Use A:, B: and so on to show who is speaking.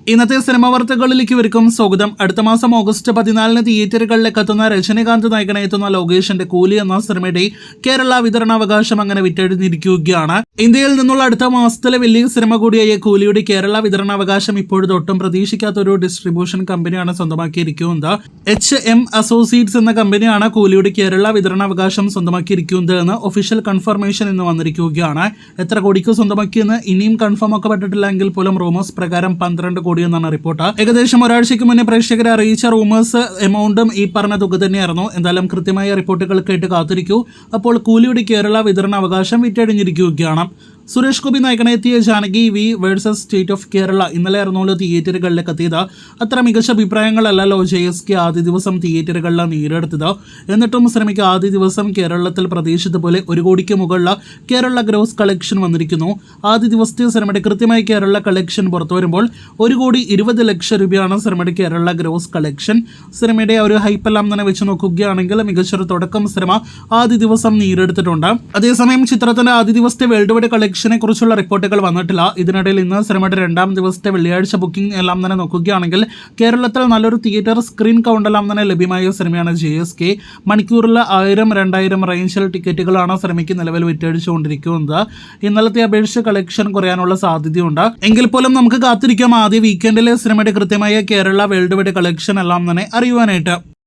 A: ഇന്നത്തെ സിനിമാ വാർത്തകളിലേക്ക് ഇവർക്കും സ്വാഗതം. അടുത്ത മാസം ഓഗസ്റ്റ് 14 തിയേറ്ററുകളിലേക്ക് എത്തുന്ന രജനികാന്ത് നായകനെത്തുന്ന ലോകേഷിന്റെ കൂലി എന്ന സിനിമയുടെ കേരള വിതരണാവകാശം അങ്ങനെ വിറ്റഴിഞ്ഞിരിക്കുകയാണ്. ഇന്ത്യയിൽ നിന്നുള്ള അടുത്ത മാസത്തിലെ വലിയ സിനിമ കൂടിയായ കൂലിയുടെ കേരള വിതരണാവകാശം ഇപ്പോഴും ഒട്ടും പ്രതീക്ഷിക്കാത്ത ഒരു ഡിസ്ട്രിബ്യൂഷൻ കമ്പനിയാണ് സ്വന്തമാക്കിയിരിക്കുന്നത്. HM അസോസിയേറ്റ്സ് എന്ന കമ്പനിയാണ് കൂലിയുടെ കേരള വിതരണാവകാശം സ്വന്തമാക്കിയിരിക്കുന്നത് എന്ന് ഒഫീഷ്യൽ കൺഫർമേഷൻ ഇന്ന് വന്നിരിക്കുകയാണ്. എത്ര കോടിക്ക് സ്വന്തമാക്കിയെന്ന് ഇനിയും കൺഫേം ആക്കപ്പെട്ടിട്ടില്ല എങ്കിൽ പോലും റൂമേഴ്സ് പ്രകാരം 12 കോടി എന്നാണ് റിപ്പോർട്ട്. ഏകദേശം ഒരാഴ്ചയ്ക്ക് മുന്നേ പ്രേക്ഷകരെ അറിയിച്ച റൂമേഴ്സ് എമൗണ്ടും ഈ പറഞ്ഞ തുക തന്നെയായിരുന്നു. എന്തായാലും കൃത്യമായ റിപ്പോർട്ടുകൾ കേട്ട് കാത്തിരിക്കൂ. അപ്പോൾ കൂലിയുടെ കേരള വിതരണാവകാശം വിറ്റഴിഞ്ഞിരിക്കുകയാണ്. സുരേഷ് ഗോപി നായകനെത്തിയ Janaki V versus state of Kerala ഇന്നലെ ആയിരുന്നല്ലോ തിയേറ്ററുകളിലേക്ക് എത്തിയത്. അത്ര മികച്ച അഭിപ്രായങ്ങളല്ലല്ലോ JSK ആദ്യ ദിവസം തിയേറ്ററുകളിൽ നേടിയെടുത്തത്. എന്നിട്ടും സിനിമയ്ക്ക് ആദ്യ ദിവസം കേരളത്തിൽ പ്രതീക്ഷിച്ചതുപോലെ 1 കോടിക്ക് മുകളിൽ കേരള ഗ്രോസ് കളക്ഷൻ വന്നിരിക്കുന്നു. ആദ്യ ദിവസത്തെ സിനിമയുടെ കൃത്യമായ കേരള കളക്ഷൻ പുറത്തു വരുമ്പോൾ 1,20,00,000 രൂപയാണ് സിനിമയുടെ കേരള ഗ്രോസ് കളക്ഷൻ. സിനിമയുടെ ഒരു ഹൈപ്പെല്ലാം തന്നെ വെച്ച് നോക്കുകയാണെങ്കിൽ മികച്ചൊരു തുടക്കം സിനിമ ആദ്യ ദിവസം നേടിയെടുത്തിട്ടുണ്ട്. അതേസമയം ചിത്രത്തിന്റെ ആദ്യ ദിവസത്തെ വേൾഡ് വൈഡ് കളക്ഷനെ കുറിച്ചുള്ള റിപ്പോർട്ടുകൾ വന്നിട്ടില്ല. ഇതിനിടയിൽ ഇന്ന് സിനിമയുടെ 2ാം ദിവസത്തെ വെള്ളിയാഴ്ച ബുക്കിംഗ് എല്ലാം തന്നെ നോക്കുകയാണെങ്കിൽ കേരളത്തിൽ നല്ലൊരു തിയേറ്റർ സ്ക്രീൻ കൗണ്ട് എല്ലാം തന്നെ ലഭ്യമായ സിനിമയാണ് JSK. മണിക്കൂറിൽ 1000-2000 റേഞ്ചിൽ ടിക്കറ്റുകളാണ് സിനിമയ്ക്ക് നിലവിൽ വിറ്റഴിച്ചുകൊണ്ടിരിക്കുന്നത്. ഇന്നലത്തെ അപേക്ഷിച്ച് കളക്ഷൻ കുറയാനുള്ള സാധ്യതയുണ്ട്. എങ്കിൽ പോലും നമുക്ക് കാത്തിരിക്കാം ആദ്യ വീക്കെൻഡിലെ സിനിമയുടെ കൃത്യമായ കേരള വേൾഡ് വൈഡ് കളക്ഷൻ എല്ലാം തന്നെ അറിയുവാനായിട്ട്.